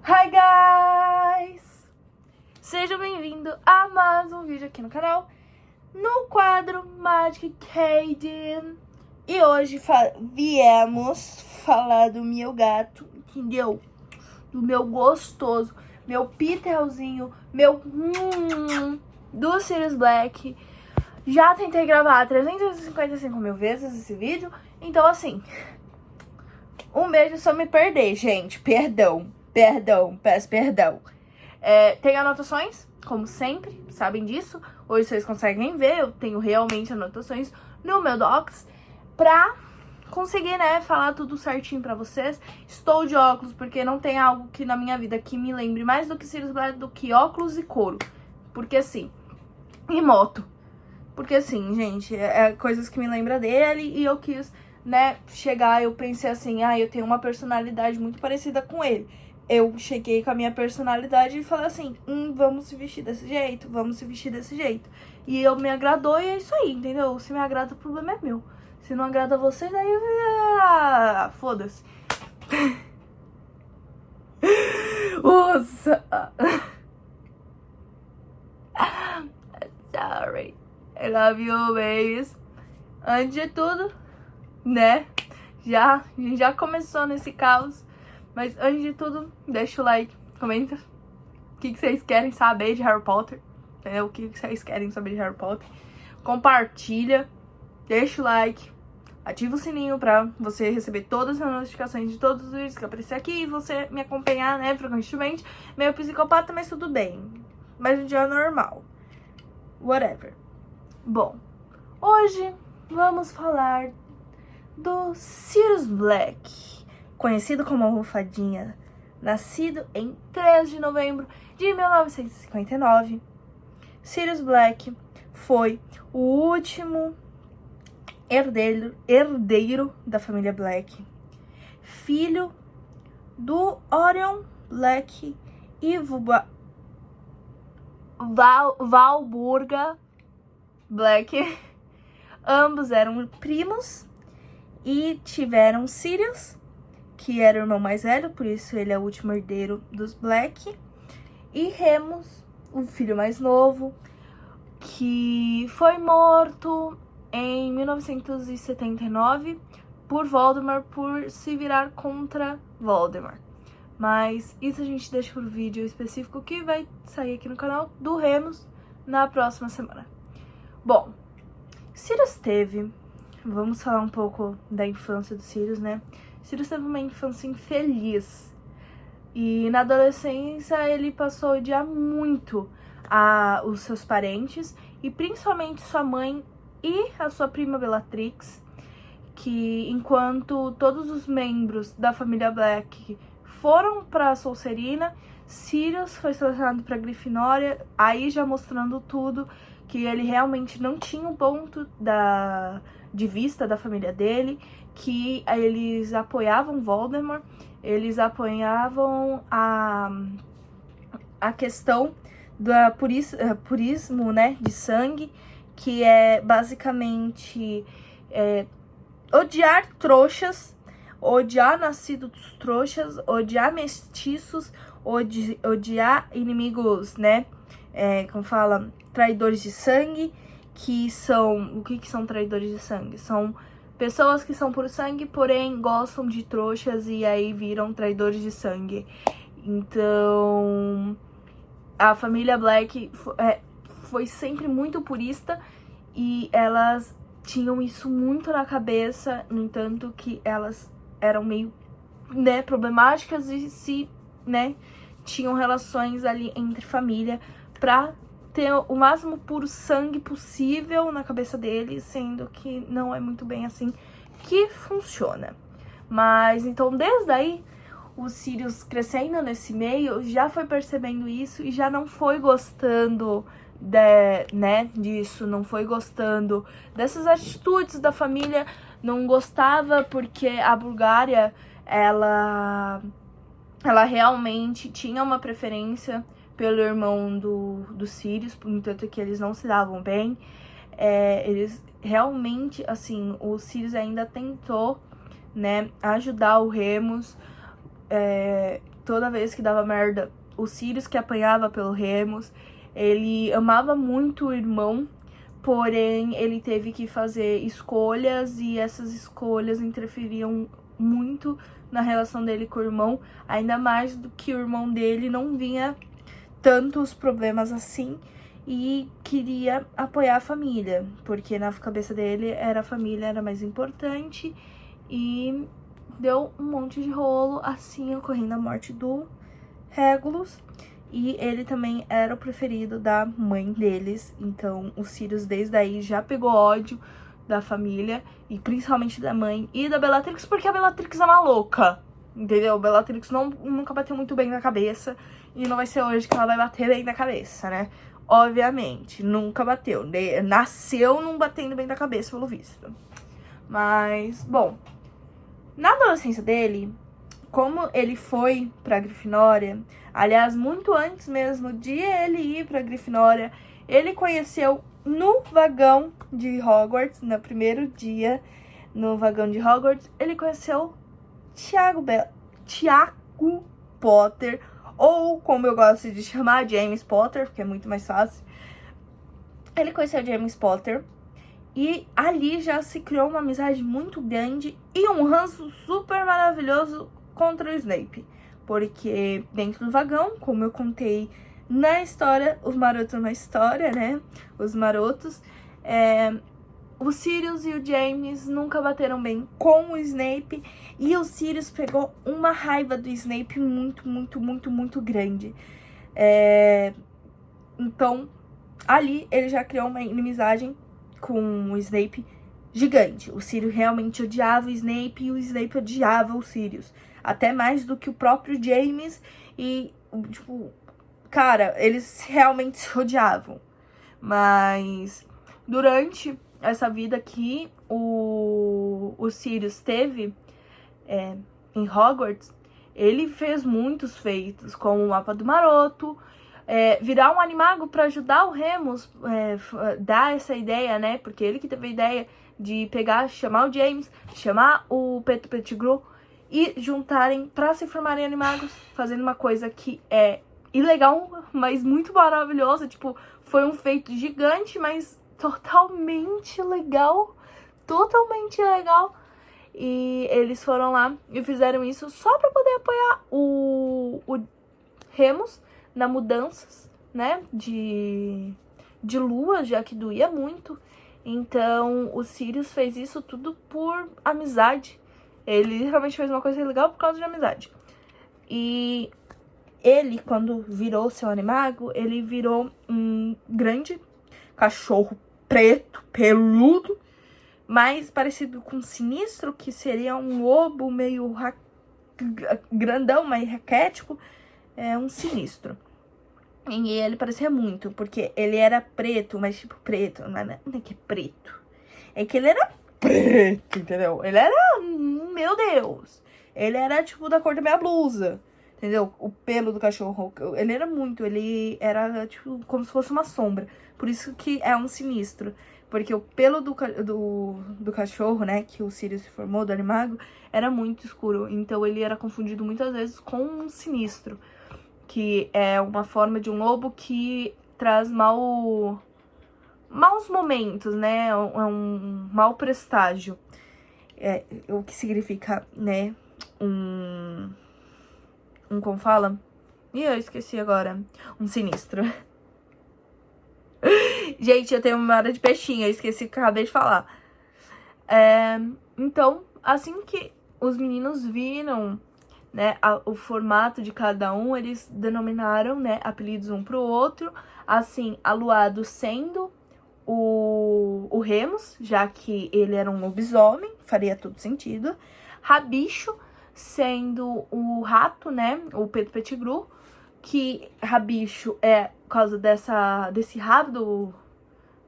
Hi guys! Sejam bem-vindos a mais um vídeo aqui no canal, no quadro Magic Kayden. E hoje viemos falar do meu gato, entendeu? Do meu gostoso, meu pitelzinho, do Sirius Black. Já tentei gravar 355 mil vezes esse vídeo, então assim, um beijo se eu me perder, gente. Perdão, peço perdão. Tem anotações, como sempre, sabem disso. Hoje vocês conseguem ver, eu tenho realmente anotações no meu Docs pra conseguir, né, falar tudo certinho pra vocês. Estou de óculos porque não tem algo que na minha vida que me lembre mais do que Sirius Black do que óculos e couro. Porque assim, e moto. Porque assim, gente, coisas que me lembram dele e eu quis, né, chegar, eu pensei assim, eu tenho uma personalidade muito parecida com ele. Eu cheguei com a minha personalidade e falei assim, vamos se vestir desse jeito, vamos se vestir desse jeito. E eu me agradou e é isso aí, entendeu? Se me agrada, o problema é meu. Se não agrada você, daí foda-se. Nossa. Sorry. I love you, babies. Antes de tudo, né? A gente já começou nesse caos. Mas antes de tudo, deixa o like, comenta o que vocês querem saber de Harry Potter. Entendeu? O que vocês querem saber de Harry Potter. Compartilha, deixa o like, ativa o sininho pra você receber todas as notificações de todos os vídeos que aparecer aqui. E você me acompanhar, né, frequentemente. Meio psicopata, mas tudo bem. Mas um dia normal. Whatever. Bom, hoje vamos falar do Sirius Black, conhecido como a Almofadinha, nascido em 3 de novembro de 1959. Sirius Black foi o último herdeiro da família Black, filho do Orion Black e Valburga Black. Ambos eram primos e tiveram Sirius, que era o irmão mais velho, por isso ele é o último herdeiro dos Black, e Remus, o filho mais novo, que foi morto em 1979 por Voldemort, por se virar contra Voldemort. Mas isso a gente deixa pro vídeo específico que vai sair aqui no canal do Remus na próxima semana. Bom, Sirius vamos falar um pouco da infância do Sirius, né? Sirius teve uma infância infeliz. E na adolescência ele passou a odiar muito os seus parentes, e principalmente sua mãe e a sua prima Bellatrix, que enquanto todos os membros da família Black foram pra Sonserina, Sirius foi selecionado pra Grifinória, aí já mostrando tudo, que ele realmente não tinha um ponto de vista da família dele, que eles apoiavam Voldemort, eles apoiavam a questão do purismo, né, de sangue, que é basicamente odiar trouxas, odiar nascidos trouxas, odiar mestiços, odiar inimigos, né, como fala, traidores de sangue, que são... O que são traidores de sangue? São pessoas que são por sangue, porém gostam de trouxas e aí viram traidores de sangue. Então, a família Black foi sempre muito purista e elas tinham isso muito na cabeça, no entanto que elas eram meio, né, problemáticas e tinham relações ali entre família pra ter o máximo puro sangue possível na cabeça deles, sendo que não é muito bem assim que funciona. Mas então desde aí, o Sirius crescendo nesse meio já foi percebendo isso e já não foi gostando disso, não foi gostando dessas atitudes da família, não gostava porque a Bulgária, ela realmente tinha uma preferência pelo irmão do Sirius, por entanto que eles não se davam bem. Eles realmente, assim, o Sirius ainda tentou, né, ajudar o Remus, toda vez que dava merda, o Sirius que apanhava pelo Remus. Ele amava muito o irmão, porém ele teve que fazer escolhas e essas escolhas interferiam muito na relação dele com o irmão, ainda mais do que o irmão dele não vinha tantos problemas assim e queria apoiar a família, porque na cabeça dele a família era mais importante e deu um monte de rolo, assim ocorrendo a morte do Regulus. E ele também era o preferido da mãe deles, então o Sirius desde aí já pegou ódio da família, e principalmente da mãe e da Bellatrix, porque a Bellatrix é uma louca, entendeu? A Bellatrix nunca bateu muito bem na cabeça, e não vai ser hoje que ela vai bater bem na cabeça, né? Obviamente, nunca bateu, nasceu não batendo bem na cabeça, pelo visto. Mas, bom, na adolescência dele, como ele foi pra Grifinória, aliás, muito antes mesmo de ele ir pra Grifinória, ele conheceu no vagão de Hogwarts, no primeiro dia no vagão de Hogwarts, ele conheceu Tiago Potter, ou como eu gosto de chamar, James Potter, porque é muito mais fácil. Ele conheceu James Potter e ali já se criou uma amizade muito grande e um ranço super maravilhoso contra o Snape. Porque dentro do vagão, como eu contei na história, os marotos na história, né? Os marotos, o Sirius e o James nunca bateram bem com o Snape. E o Sirius pegou uma raiva do Snape muito, muito, muito, muito grande. Então, ali ele já criou uma inimizade com o Snape gigante. O Sirius realmente odiava o Snape e o Snape odiava o Sirius. Até mais do que o próprio James e, tipo, cara, eles realmente se odiavam. Mas durante essa vida que o Sirius teve em Hogwarts, ele fez muitos feitos, como o Mapa do Maroto, virar um animago para ajudar o Remus, dar essa ideia, né? Porque ele que teve a ideia de pegar, chamar o James, chamar o Pettigrew e juntarem para se formarem animagos, fazendo uma coisa que é ilegal, mas muito maravilhosa. Tipo, foi um feito gigante, mas totalmente legal. Totalmente legal. E eles foram lá e fizeram isso só para poder apoiar o Remus na mudanças, né, de lua, já que doía muito. Então, o Sirius fez isso tudo por amizade. Ele literalmente fez uma coisa legal por causa de amizade. E ele, quando virou seu animago, ele virou um grande cachorro preto, peludo, mais parecido com um sinistro, que seria um lobo meio grandão, mais raquético. Um sinistro. E ele parecia muito, porque ele era preto, mas tipo preto, não é que é preto. É que ele era preto, entendeu? Ele era, meu Deus, ele era tipo da cor da minha blusa, entendeu? O pelo do cachorro, ele era tipo como se fosse uma sombra. Por isso que é um sinistro, porque o pelo do cachorro, né, que o Sirius se formou, do Animago, era muito escuro. Então ele era confundido muitas vezes com um sinistro, que é uma forma de um lobo que traz maus momentos, né? Um mau presságio. O que significa, né? Como fala? Ih, eu esqueci agora. Um sinistro. Gente, eu tenho uma memória de peixinho, eu esqueci que eu acabei de falar. Então, assim que os meninos viram, né, o formato de cada um, eles denominaram, né, apelidos um pro outro. Assim, Aluado sendo o Remus, já que ele era um lobisomem, faria todo sentido. Rabicho sendo o rato, né, o Pedro Pettigrew, que Rabicho é por causa desse rabo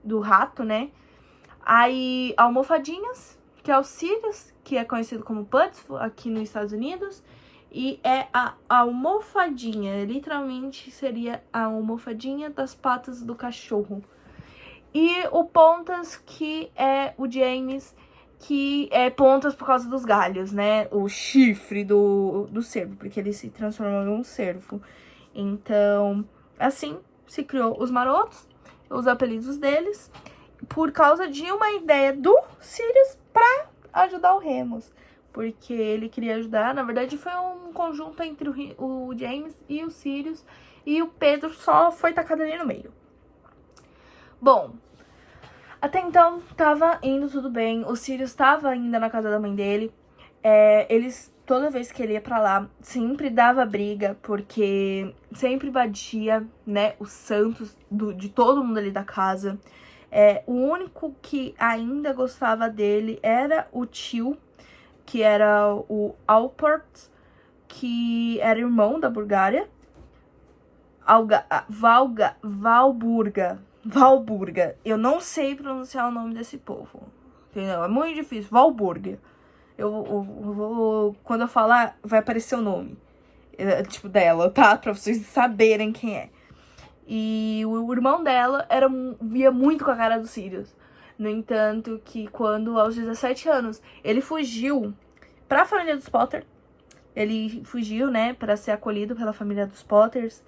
do rato, né. Aí, Almofadinhas, que é o Sirius, que é conhecido como Putzfo aqui nos Estados Unidos. E é a almofadinha, literalmente seria a almofadinha das patas do cachorro. E o Pontas, que é o James, que é pontas por causa dos galhos, né? O chifre do cervo, porque ele se transformou em um cervo. Então, assim se criou os marotos, os apelidos deles, por causa de uma ideia do Sirius pra ajudar o Remus. Porque ele queria ajudar, na verdade foi um conjunto entre o James e o Sirius, e o Pedro só foi tacado ali no meio. Bom, até então tava indo tudo bem, o Sirius tava ainda na casa da mãe dele. Toda vez que ele ia pra lá, sempre dava briga, porque sempre batia, né, os santos de todo mundo ali da casa. O único que ainda gostava dele era o tio, que era o Alport, que era irmão da Bulgária. Valburga. Eu não sei pronunciar o nome desse povo, entendeu? É muito difícil. Valburga. Quando eu falar, vai aparecer o nome, tipo, dela, tá? Pra vocês saberem quem é. E o irmão dela via muito com a cara do Sirius. No entanto, que quando, aos 17 anos, ele fugiu pra família dos Potter. Ele fugiu, né, pra ser acolhido pela família dos Potters.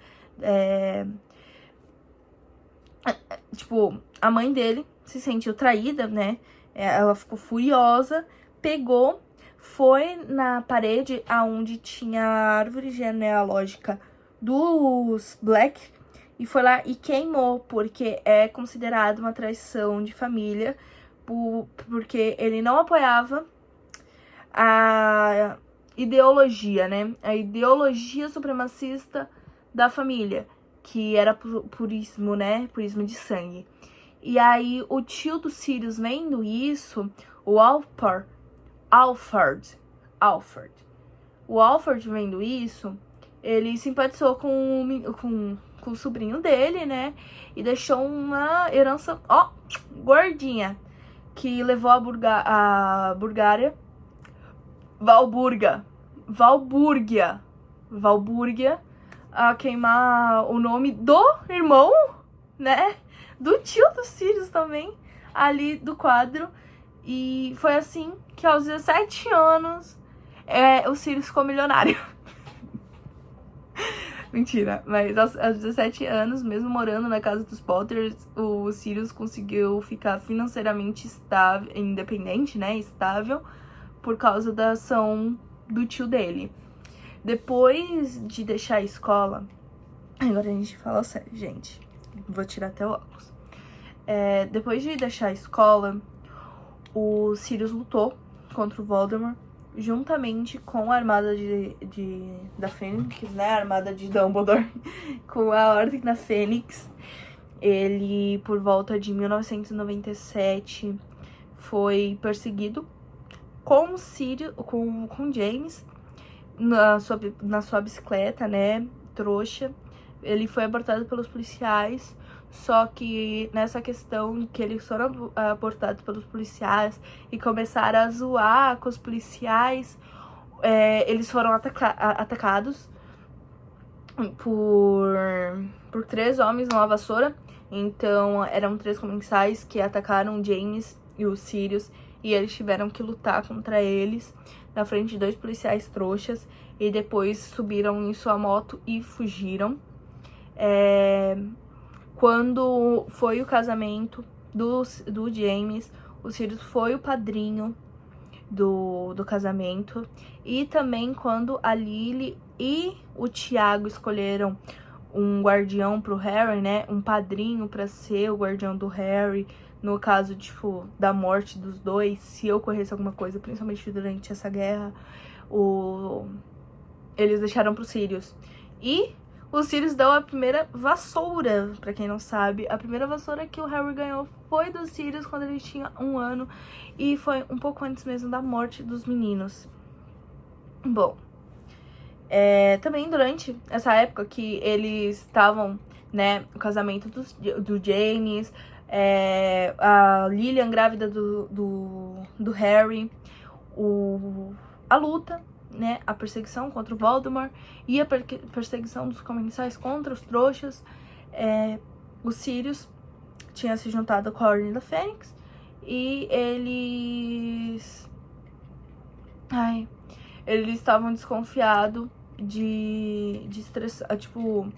Tipo, a mãe dele se sentiu traída, né? Ela ficou furiosa, pegou, foi na parede aonde tinha a árvore genealógica dos Black e foi lá e queimou, porque é considerado uma traição de família, porque ele não apoiava a ideologia, né? A ideologia supremacista da família, que era purismo, né? Purismo de sangue. E aí, o tio do Sirius vendo isso, o Alfred. O Alfred vendo isso, ele simpatizou com o sobrinho dele, né? E deixou uma herança, ó, gordinha, que levou a Bulgária, Valburgia, a queimar o nome do irmão, né? Do tio do Sirius também, ali do quadro. E foi assim que aos 17 anos o Sirius ficou milionário. Mentira, mas aos 17 anos, mesmo morando na casa dos Potters, o Sirius conseguiu ficar financeiramente estável, independente, né? Estável, por causa da ação do tio dele. Depois de deixar a escola... Agora a gente fala sério, gente. Vou tirar até o óculos. Depois de deixar a escola, o Sirius lutou contra o Voldemort, juntamente com a armada da Fênix, né? A armada de Dumbledore, com a Ordem da Fênix. Ele, por volta de 1997, foi perseguido com o Sirius, com James, na sua bicicleta, né? Trouxa. Ele foi abortado pelos policiais, só que nessa questão que eles foram abortados pelos policiais e começaram a zoar com os policiais, eles foram atacados por 3 homens numa vassoura. Então eram 3 comensais que atacaram James e o Sirius, e eles tiveram que lutar contra eles na frente de 2 policiais trouxas, e depois subiram em sua moto e fugiram. Quando foi o casamento do James, o Sirius foi o padrinho do casamento. E também quando a Lily e o Tiago escolheram um guardião pro Harry, né? Um padrinho pra ser o guardião do Harry, no caso, tipo, da morte dos dois, se ocorresse alguma coisa, principalmente durante essa guerra, eles deixaram pro Sirius. E o Sirius deu a primeira vassoura, pra quem não sabe. A primeira vassoura que o Harry ganhou foi do Sirius quando ele tinha 1 ano. E foi um pouco antes mesmo da morte dos meninos. Bom, também durante essa época que eles estavam, né, o casamento do James, a Lilian grávida do Harry, a luta, né, a perseguição contra o Voldemort e a perseguição dos comensais contra os trouxas. O Sirius tinha se juntado com a Ordem da Fênix e eles estavam desconfiados de estressar, tipo...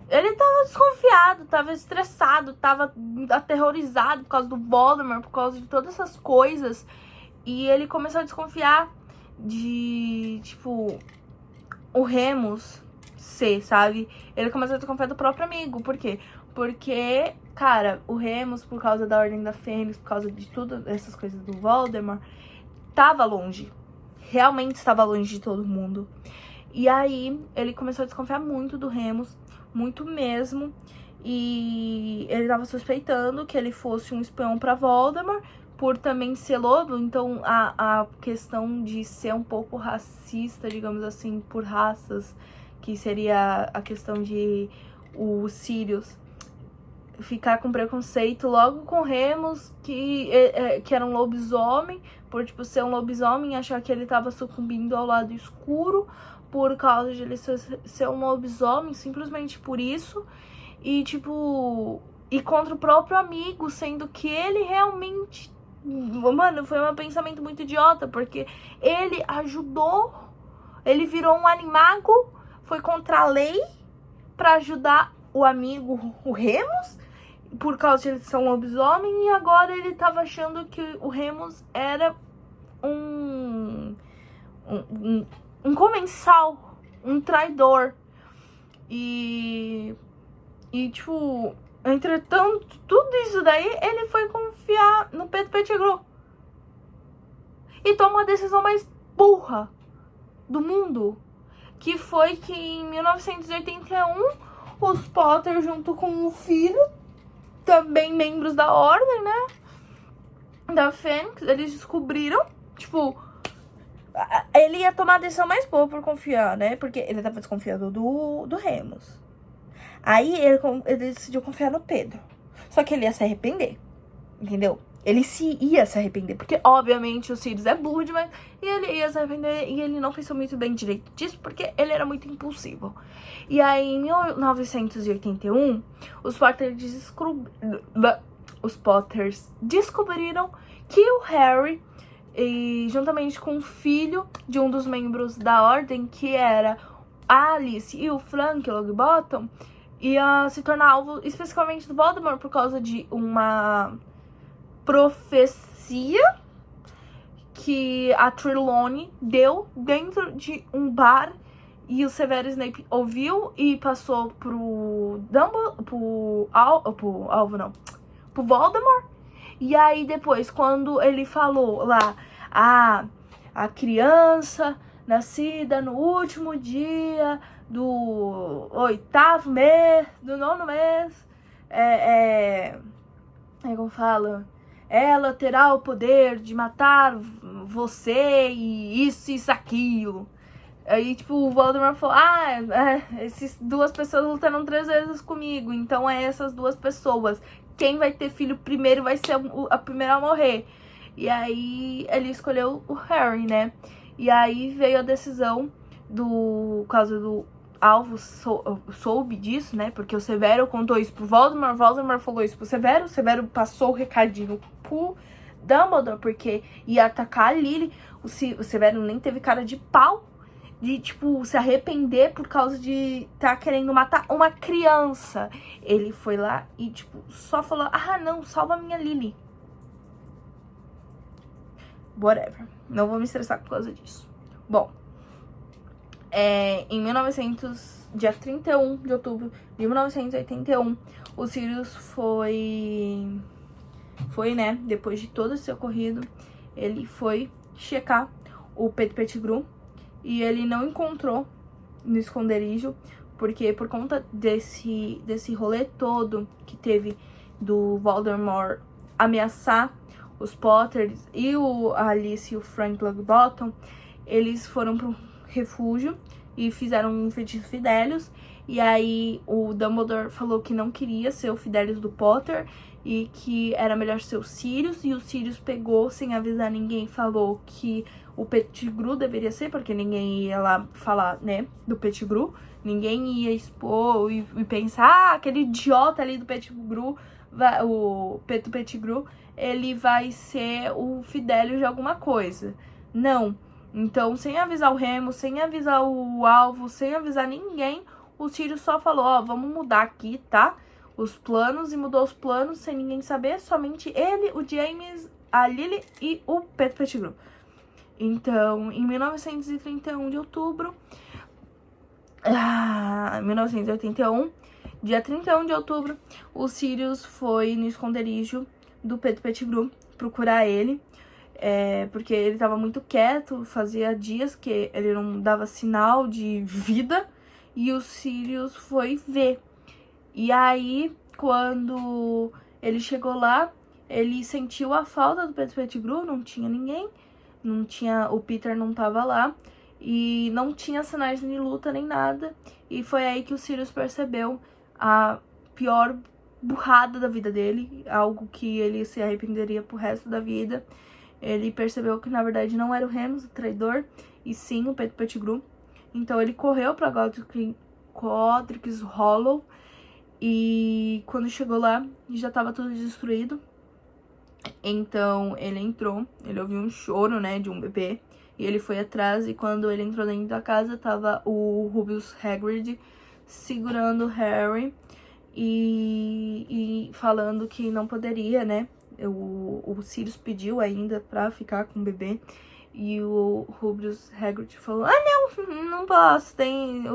Ele tava desconfiado, tava estressado, tava aterrorizado por causa do Voldemort, por causa de todas essas coisas. E ele começou a desconfiar de, tipo, o Remus ser, sabe? Ele começou a desconfiar do próprio amigo. Por quê? Porque, cara, o Remus, por causa da Ordem da Fênix, por causa de tudo, essas coisas do Voldemort, tava longe. Realmente estava longe de todo mundo. E aí, ele começou a desconfiar muito do Remus, muito mesmo. E ele tava suspeitando que ele fosse um espião pra Voldemort, por também ser lobo. Então, a questão de ser um pouco racista, digamos assim, por raças, que seria a questão de o Sirius ficar com preconceito logo com Remus, que era um lobisomem, por, tipo, ser um lobisomem, achar que ele tava sucumbindo ao lado escuro, por causa de ele ser um lobisomem, simplesmente por isso. E, tipo, e contra o próprio amigo, sendo que ele realmente... Mano, foi um pensamento muito idiota, porque ele ajudou, ele virou um animago, foi contra a lei pra ajudar o amigo, o Remus, por causa de ele ser um lobisomem, e agora ele tava achando que o Remus era um comensal, um traidor. E tipo, entretanto, tudo isso daí, ele foi confiar no Pedro Pettigrew. E tomou a decisão mais burra do mundo, que foi que em 1981, os Potter, junto com o filho, também membros da Ordem, né, da Fênix, eles descobriram, tipo, ele ia tomar a decisão mais boa por confiar, né, porque ele tava desconfiado do Remus. Aí ele decidiu confiar no Pedro. Só que ele ia se arrepender, entendeu? Ele ia se arrepender, porque obviamente o Sirius é burro demais, e ele ia se arrepender, e ele não pensou muito bem direito disso, porque ele era muito impulsivo. E aí, em 1981, os Potters descobriram que o Harry, juntamente com o filho de um dos membros da Ordem, que era a Alice e o Frank Longbottom, ia se tornar alvo especificamente do Voldemort por causa de uma profecia que a Trelawney deu dentro de um bar, e o Severus Snape ouviu e passou pro Voldemort. E aí depois, quando ele falou lá, a criança nascida no último dia do 8º mês, do 9º mês, como fala? Ela terá o poder de matar você e isso, aquilo. Aí, tipo, o Voldemort falou, essas duas pessoas lutaram 3 vezes comigo, então é essas 2 pessoas. Quem vai ter filho primeiro vai ser a primeira a morrer. E aí, ele escolheu o Harry, né? E aí veio a decisão por causa do Alvo soube disso, né? Porque o Severo contou isso pro Voldemort, Voldemort falou isso pro Severo, o Severo passou o recadinho pro Dumbledore, porque ia atacar a Lily. O Severo nem teve cara de pau de, tipo, se arrepender por causa de tá querendo matar uma criança. Ele foi lá e, tipo, só falou, não, salva a minha Lily. Whatever. Não vou me estressar por causa disso. Bom, em dia 31 de outubro de 1981, o Sirius foi, né, depois de todo esse ocorrido, ele foi checar o Pedro Pettigrew e ele não encontrou no esconderijo, porque por conta desse rolê todo que teve do Voldemort ameaçar os Potters e a Alice e o Frank Longbottom, eles foram pro refúgio e fizeram um feitiço Fidelius. E aí o Dumbledore falou que não queria ser o Fidelius do Potter e que era melhor ser o Sirius. E o Sirius pegou, sem avisar ninguém, falou que o Pettigrew deveria ser, porque ninguém ia lá falar, né, do Pettigrew. Ninguém ia expor e pensar, aquele idiota ali do Pettigrew, o Pettigrew, ele vai ser o Fidelio de alguma coisa. Não. Então, sem avisar o Remus, sem avisar o Alvo, sem avisar ninguém, o Sirius só falou, ó, vamos mudar aqui, tá? Os planos, e mudou os planos sem ninguém saber, somente ele, o James, a Lily e o Pedro Pettigrew. Então, em 1931 de outubro, 1981, dia 31 de outubro, o Sirius foi no esconderijo do Pedro Pettigrew procurar ele, porque ele tava muito quieto, fazia dias que ele não dava sinal de vida, e o Sirius foi ver. E aí, quando ele chegou lá, ele sentiu a falta do Pedro Pettigrew, não tinha ninguém, o Peter não tava lá, e não tinha sinais de luta nem nada, e foi aí que o Sirius percebeu a pior burrada da vida dele, algo que ele se arrependeria pro resto da vida. Ele percebeu que na verdade não era o Remus o traidor, e sim o Pedro Pettigrew. Então ele correu pra Godric's Hollow, e quando chegou lá já tava tudo destruído. Então ele entrou, ele ouviu um choro, né, de um bebê, e ele foi atrás, e quando ele entrou dentro da casa, tava o Rubeus Hagrid segurando o Harry e falando que não poderia, né, o Sirius pediu ainda pra ficar com o bebê, e o Rubeus Hagrid falou, não posso, tem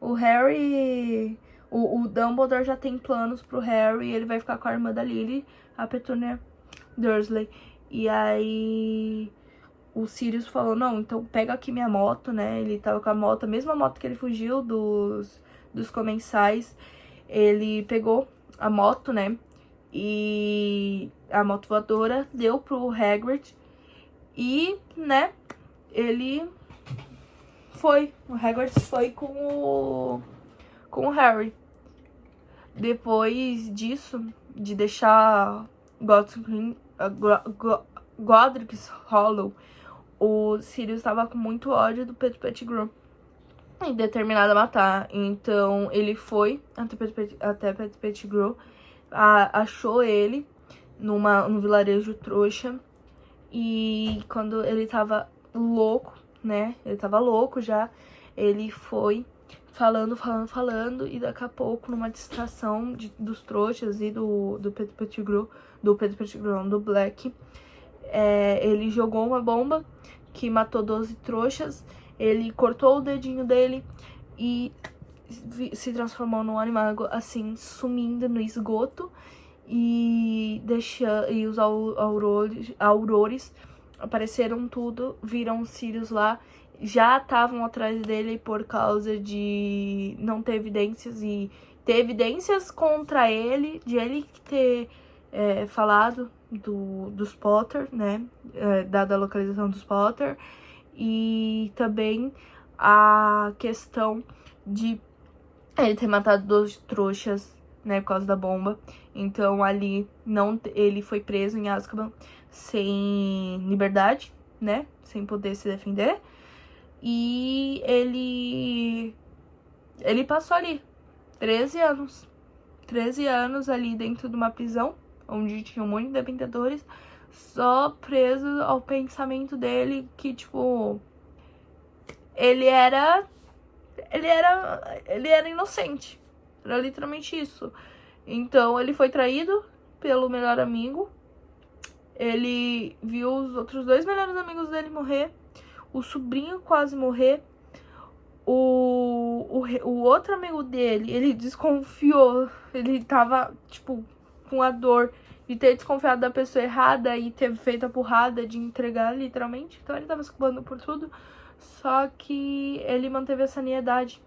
o Harry, o Dumbledore já tem planos pro Harry, ele vai ficar com a irmã da Lily, a Petunia Dursley. E aí o Sirius falou, não, então pega aqui minha moto, né? Ele tava com a moto, a mesma moto que ele fugiu dos comensais. Ele pegou a moto, né? E a moto voadora deu pro Hagrid. E, né, ele foi. O Hagrid foi com o Harry. Depois disso, de deixar Godric's Hollow, o Sirius estava com muito ódio do Pedro Pettigrew e determinado a matar. Então ele foi até Pedro Pettigrew, achou ele no vilarejo trouxa, e quando ele tava louco, né, ele tava louco já, ele foi falando, e daqui a pouco, numa distração dos trouxas e do Pedro Pettigrew, do Black, ele jogou uma bomba que matou 12 trouxas, ele cortou o dedinho dele e se transformou num animago, assim, sumindo no esgoto, e os aurores apareceram tudo, viram os Sirius lá, já estavam atrás dele por causa de não ter evidências, e ter evidências contra ele, de ele ter falado dos Potter, né, dada a localização dos Potter, e também a questão de ele ter matado 12 trouxas, né, por causa da bomba. Então ali ele foi preso em Azkaban sem liberdade, né, sem poder se defender, e ele passou ali 13 anos ali dentro de uma prisão, onde tinha um monte de dementadores, só preso ao pensamento dele, que, tipo, ele era inocente. Era literalmente isso. Então, ele foi traído pelo melhor amigo. Ele viu os outros 2 melhores amigos dele morrer. O sobrinho quase morrer. O outro amigo dele, ele desconfiou. Ele tava, tipo, com a dor de ter desconfiado da pessoa errada e ter feito a burrada de entregar, literalmente. Então ele tava se culpando por tudo. Só que ele manteve a sanidade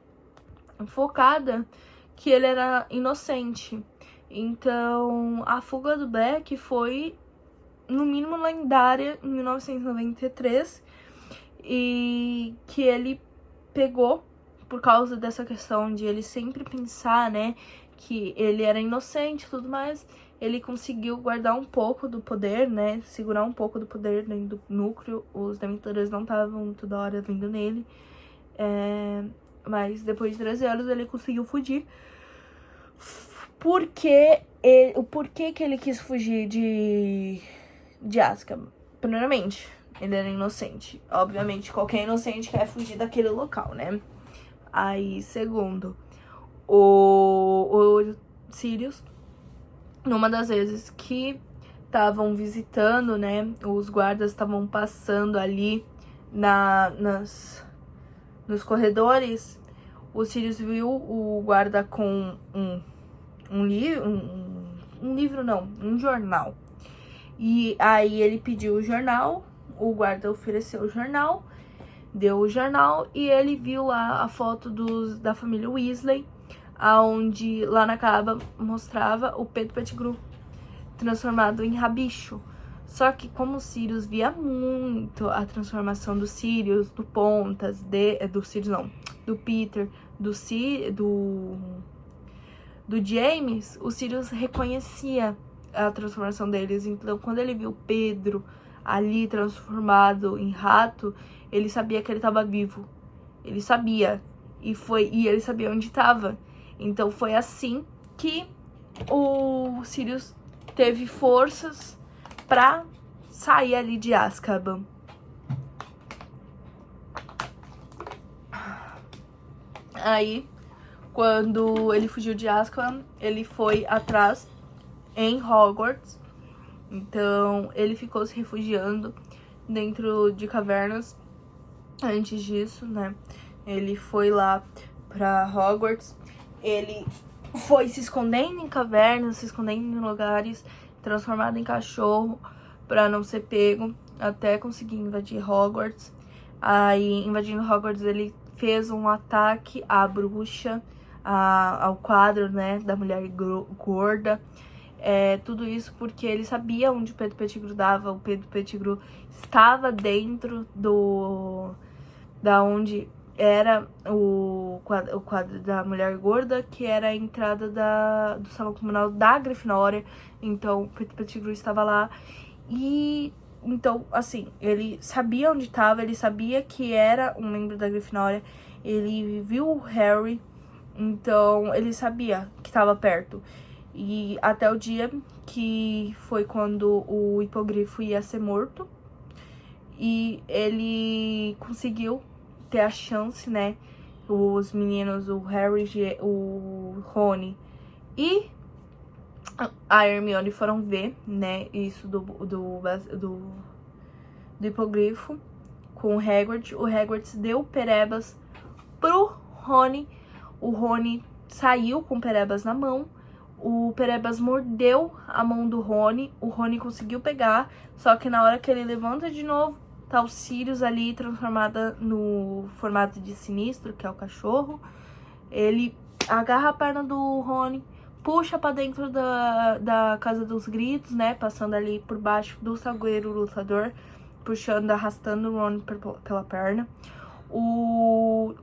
focada, que ele era inocente. Então a fuga do Black foi, no mínimo, lendária em 1993. E que ele pegou por causa dessa questão de ele sempre pensar, né, que ele era inocente e tudo mais. Ele conseguiu guardar um pouco do poder, né, segurar um pouco do poder dentro do núcleo. Os dementadores não estavam toda hora vindo nele. Mas depois de 13 anos ele conseguiu fugir o porquê que ele quis fugir de Azkaban. Primeiramente, ele era inocente. Obviamente, qualquer inocente quer fugir daquele local, né? Aí, segundo, o Sirius, numa das vezes que estavam visitando, né? Os guardas estavam passando ali nos corredores. O Sirius viu o guarda com um jornal. E aí ele pediu o jornal, o guarda ofereceu o jornal, deu o jornal e ele viu lá a foto da família Weasley, aonde lá na capa mostrava o Pedro Pettigrew transformado em rabicho. Só que como o Sirius via muito a transformação do Sirius, do Pontas, do Peter, do James, o Sirius reconhecia a transformação deles. Então, quando ele viu Pedro ali transformado em rato, ele sabia que ele estava vivo. Ele sabia. E ele sabia onde estava. Então, foi assim que o Sirius teve forças pra sair ali de Azkaban. Aí, quando ele fugiu de Azkaban, ele foi atrás em Hogwarts. Então, ele ficou se refugiando dentro de cavernas. Antes disso, né? Ele foi lá pra Hogwarts. Ele foi se escondendo em cavernas, se escondendo em lugares, transformado em cachorro pra não ser pego, até conseguir invadir Hogwarts. Aí, invadindo Hogwarts, ele fez um ataque à bruxa, ao quadro, né, da mulher gorda. Tudo isso porque ele sabia onde o Pedro Pettigrew dava. O Pedro Pettigrew estava dentro da onde era o quadro da mulher gorda, que era a entrada do salão comunal da Grifinória. Então, o Pedro Pettigrew estava lá. E então, assim, ele sabia onde estava, ele sabia que era um membro da Grifinória, ele viu o Harry, então ele sabia que estava perto. E até o dia que foi quando o hipogrifo ia ser morto, e ele conseguiu ter a chance, né? Os meninos, o Harry, o Rony e a Hermione foram ver, né, isso do hipogrifo com o Hagrid. O Hagrid deu Perebas pro Rony. O Rony saiu com o Perebas na mão. O Perebas mordeu a mão do Rony. O Rony conseguiu pegar, só que na hora que ele levanta de novo, tá o Sirius ali transformada no formato de Sinistro, que é o cachorro. Ele agarra a perna do Rony, puxa pra dentro da Casa dos Gritos, né? Passando ali por baixo do Salgueiro Lutador, puxando, arrastando o Ron pela perna. O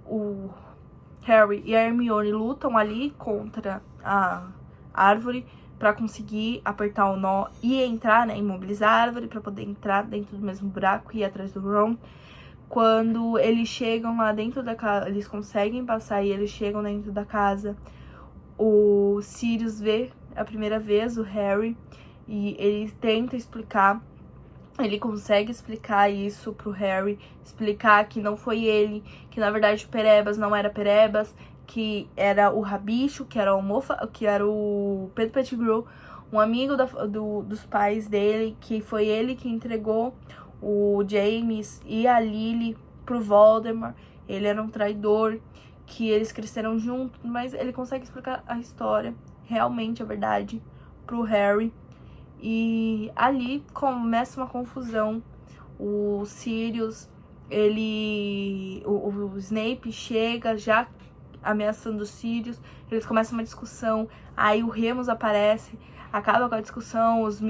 Harry e a Hermione lutam ali contra a árvore pra conseguir apertar o nó e entrar, né? Imobilizar a árvore pra poder entrar dentro do mesmo buraco e ir atrás do Ron. Quando eles chegam lá dentro da casa, eles conseguem passar e eles chegam dentro da casa, o Sirius vê a primeira vez o Harry e ele tenta explicar, ele consegue explicar isso pro Harry, explicar que não foi ele, que na verdade o Perebas não era Perebas, que era o Rabicho, que era o Pedro Pettigrew, um amigo dos pais dele, que foi ele que entregou o James e a Lily pro Voldemort. Ele era um traidor, que eles cresceram juntos, mas ele consegue explicar a história, realmente a verdade, pro Harry. E ali começa uma confusão. O Sirius, o Snape chega já ameaçando o Sirius, eles começam uma discussão, aí o Remus aparece, acaba com a discussão, os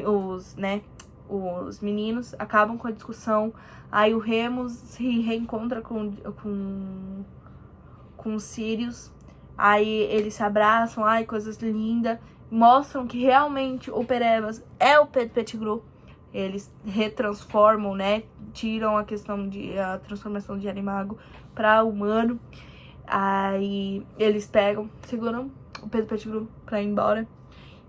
meninos acabam com a discussão, aí o Remus se reencontra com o Sirius, aí eles se abraçam, ai, coisas lindas, mostram que realmente o Perebas é o Pedro Pettigrew, eles retransformam, né, tiram a questão a transformação de animago para humano, aí eles seguram o Pedro Pettigrew pra ir embora.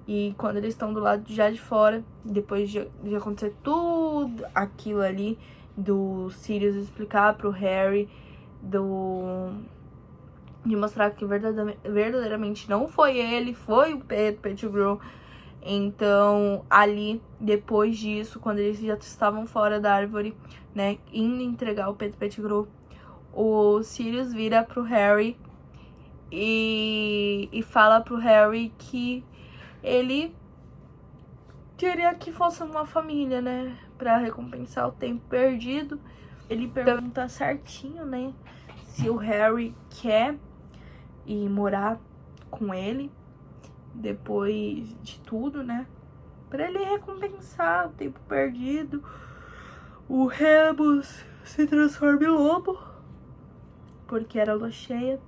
E quando eles estão do lado já de fora, depois de acontecer tudo aquilo ali, do Sirius explicar pro Harry, de mostrar que verdadeiramente não foi ele, foi o Pedro Pettigrew. Então, ali, depois disso, quando eles já estavam fora da árvore, né, indo entregar o Pedro Pettigrew, o Sirius vira pro Harry e fala pro Harry que ele queria que fosse uma família, né, pra recompensar o tempo perdido. Ele pergunta certinho, né, se o Harry quer ir morar com ele depois de tudo, né, pra ele recompensar o tempo perdido. O Remus se transforma em lobo, porque era lua cheia.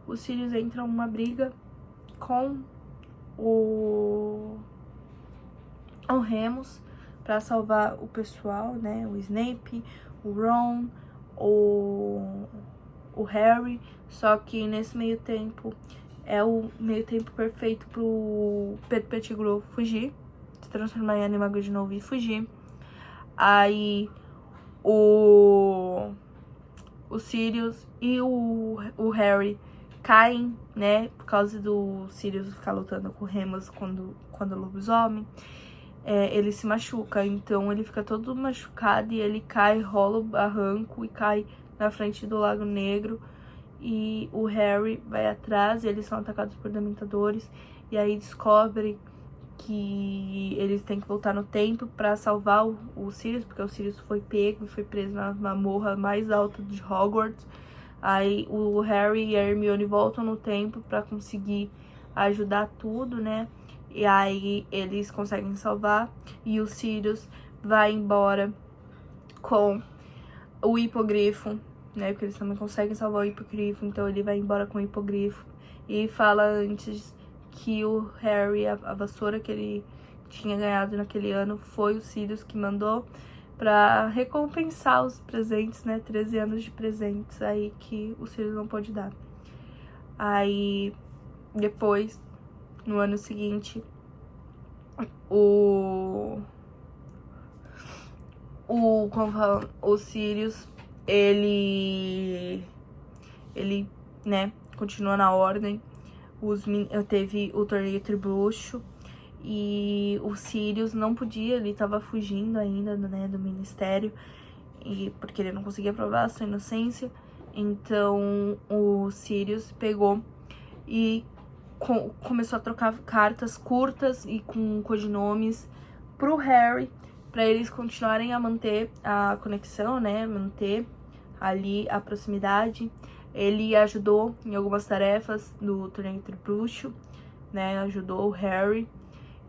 O Sirius entra numa briga com o Remus pra salvar o pessoal, né, o Snape, o Ron, o Harry. Só que nesse meio tempo é o meio tempo perfeito pro Pedro Pettigrew fugir, se transformar em Animago de novo e fugir. Aí o Sirius e o Harry caem, né, por causa do Sirius ficar lutando com o Remus quando o lobisomem. Ele se machuca, então ele fica todo machucado e ele cai, rola o barranco e cai na frente do Lago Negro. E o Harry vai atrás e eles são atacados por dementadores. E aí descobre que eles têm que voltar no tempo pra salvar o Sirius, porque o Sirius foi pego e foi preso na masmorra mais alta de Hogwarts. Aí o Harry e a Hermione voltam no tempo pra conseguir ajudar tudo, né? E aí eles conseguem salvar e o Sirius vai embora com o hipogrifo, né? Porque eles também conseguem salvar o hipogrifo, então ele vai embora com o hipogrifo e fala antes que o Harry, a vassoura que ele tinha ganhado naquele ano, foi o Sirius que mandou pra recompensar os presentes, né? 13 anos de presentes aí que o Sirius não pôde dar. Aí, depois, no ano seguinte, o Sirius, ele, né, continua na ordem. Teve o torneio tribruxo e o Sirius não podia, ele tava fugindo ainda, né, do ministério, porque ele não conseguia provar a sua inocência. Então o Sirius pegou e começou a trocar cartas curtas e com codinomes pro Harry, pra eles continuarem a manter a conexão, né, manter ali a proximidade. Ele ajudou em algumas tarefas do torneio tribruxo, né, ajudou o Harry.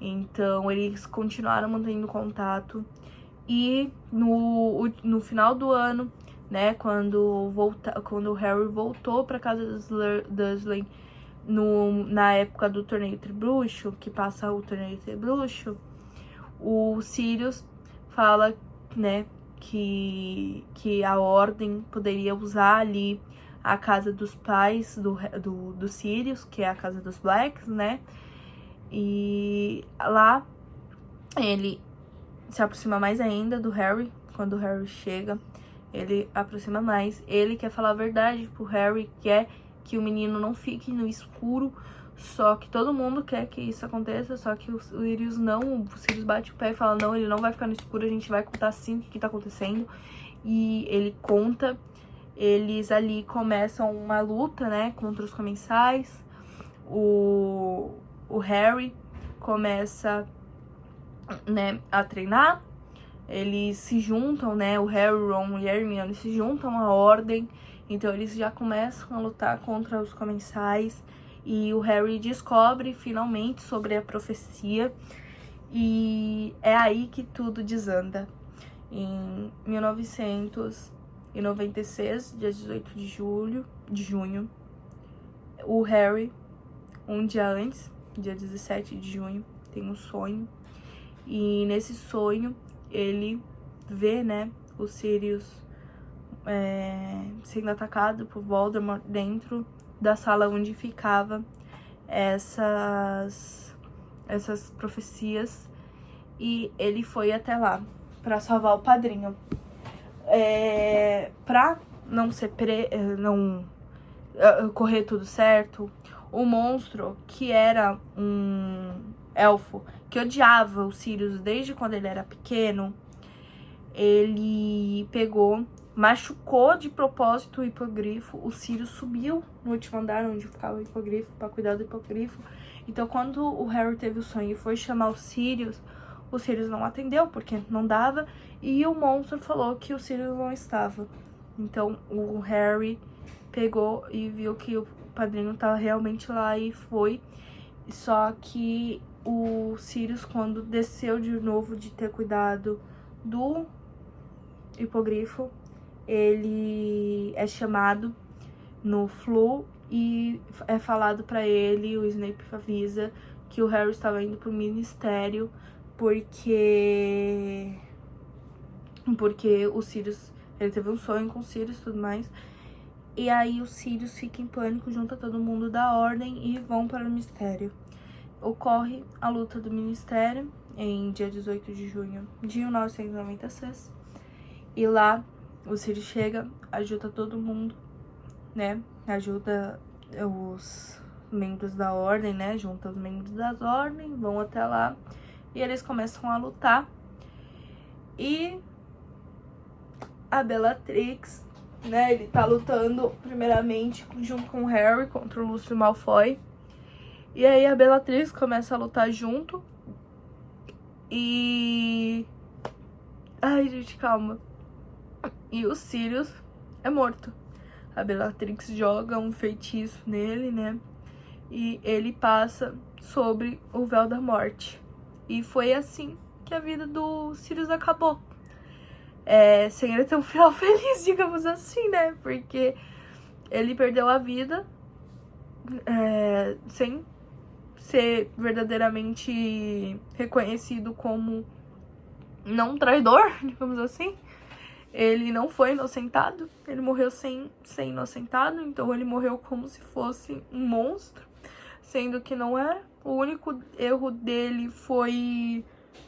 Então eles continuaram mantendo contato. E no final do ano, né, quando o Harry voltou pra casa dos Dursley, na época do torneio tribruxo, que passa o torneio tribruxo, o Sirius fala, né, que a ordem poderia usar ali a casa dos pais do Sirius, que é a casa dos Blacks, né, e lá ele se aproxima mais ainda do Harry. Quando o Harry chega, ele aproxima mais. Ele quer falar a verdade pro Harry, quer que o menino não fique no escuro. Só que todo mundo quer que isso aconteça, só que o Sirius não. O Sirius bate o pé e fala, não, ele não vai ficar no escuro, a gente vai contar sim o que tá acontecendo. E ele conta, eles ali começam uma luta, né, contra os comensais. O Harry começa, né, a treinar. Eles se juntam, né, o Harry, Ron e a Hermione se juntam à ordem. Então eles já começam a lutar contra os comensais. E o Harry descobre finalmente sobre a profecia. E é aí que tudo desanda. Em 1996, dia 18 de junho, o Harry, um dia antes, dia 17 de junho, tem um sonho. E nesse sonho ele vê, né, o Sirius sendo atacado por Voldemort dentro da sala onde ficava essas profecias e ele foi até lá pra salvar o padrinho. Pra não ser correr tudo certo, o monstro, que era um elfo que odiava o Sirius desde quando ele era pequeno, ele machucou de propósito o hipogrifo. O Sirius subiu no último andar onde ficava o hipogrifo pra cuidar do hipogrifo. Então quando o Harry teve o sonho e foi chamar o Sirius não atendeu porque não dava, e o monstro falou que o Sirius não estava. Então o Harry pegou e viu que o padrinho estava realmente lá e foi. Só que o Sirius, quando desceu de novo de ter cuidado do hipogrifo, ele é chamado no Floo e é falado pra ele, o Snape avisa que o Harry estava indo pro ministério porque o Sirius, ele teve um sonho com o Sirius e tudo mais. E aí o Sirius fica em pânico, junta todo mundo da ordem e vão para o ministério. Ocorre a luta do ministério em dia 18 de junho de 1996. E lá o Sirius chega, ajuda todo mundo, né? Ajuda os membros da ordem, né? Junta os membros das ordens, vão até lá e eles começam a lutar. E a Bellatrix, né? Ele tá lutando primeiramente junto com o Harry contra o Lúcio Malfoy. E aí a Bellatrix começa a lutar junto. E... ai, gente, calma. E o Sirius é morto. A Bellatrix joga um feitiço nele, né? E ele passa sobre o véu da morte. E foi assim que a vida do Sirius acabou. Sem ele ter um final feliz, digamos assim, né? Porque ele perdeu a vida sem ser verdadeiramente reconhecido como não traidor, digamos assim. Ele não foi inocentado, ele morreu sem ser inocentado, então ele morreu como se fosse um monstro, sendo que não era. O único erro dele foi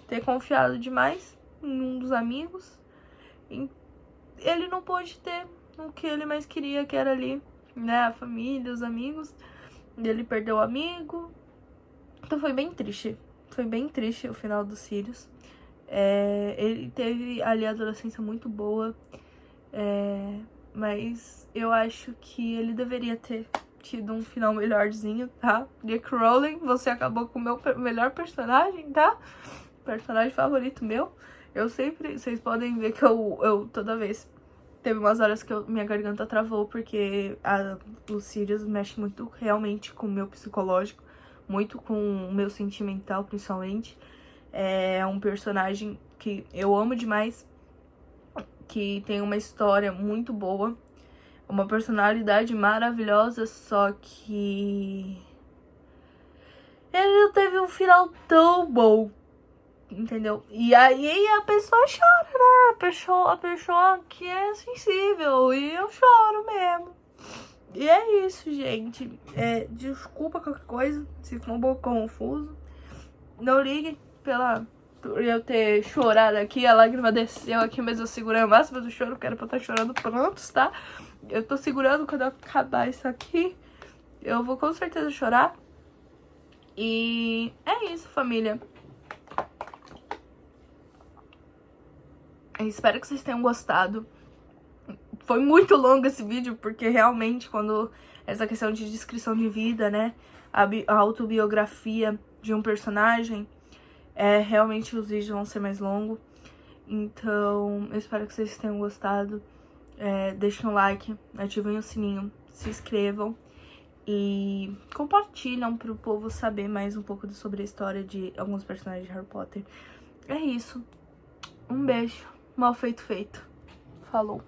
ter confiado demais em um dos amigos. Ele não pôde ter o que ele mais queria, que era ali, né, a família, os amigos. Ele perdeu o amigo. Então foi bem triste. Foi bem triste o final do Sirius. Ele teve ali a adolescência muito boa. Mas eu acho que ele deveria ter tido um final melhorzinho, tá? J.K. Rowling, você acabou com o meu melhor personagem, tá? Personagem favorito meu. Eu sempre... vocês podem ver que eu toda vez... Teve umas horas que minha garganta travou, porque o Sirius mexe muito realmente com o meu psicológico. Muito com o meu sentimental, principalmente. É um personagem que eu amo demais. Que tem uma história muito boa. Uma personalidade maravilhosa, só que... ele não teve um final tão bom. Entendeu? E aí a pessoa chora, né? A pessoa que é sensível. E eu choro mesmo. E é isso, gente. Desculpa qualquer coisa se for um pouco confuso. Não ligue por eu ter chorado aqui. A lágrima desceu aqui, mas eu segurei o máximo do choro, que era pra eu estar chorando prontos, tá? Eu tô segurando. Quando eu acabar isso aqui, eu vou com certeza chorar. E é isso, família. Eu espero que vocês tenham gostado. Foi muito longo esse vídeo, porque realmente quando essa questão de descrição de vida, né, a autobiografia de um personagem, realmente os vídeos vão ser mais longos. Então, eu espero que vocês tenham gostado. Deixem um like, ativem o sininho, se inscrevam e compartilham para o povo saber mais um pouco sobre a história de alguns personagens de Harry Potter. É isso. Um beijo. Mal feito feito. Falou.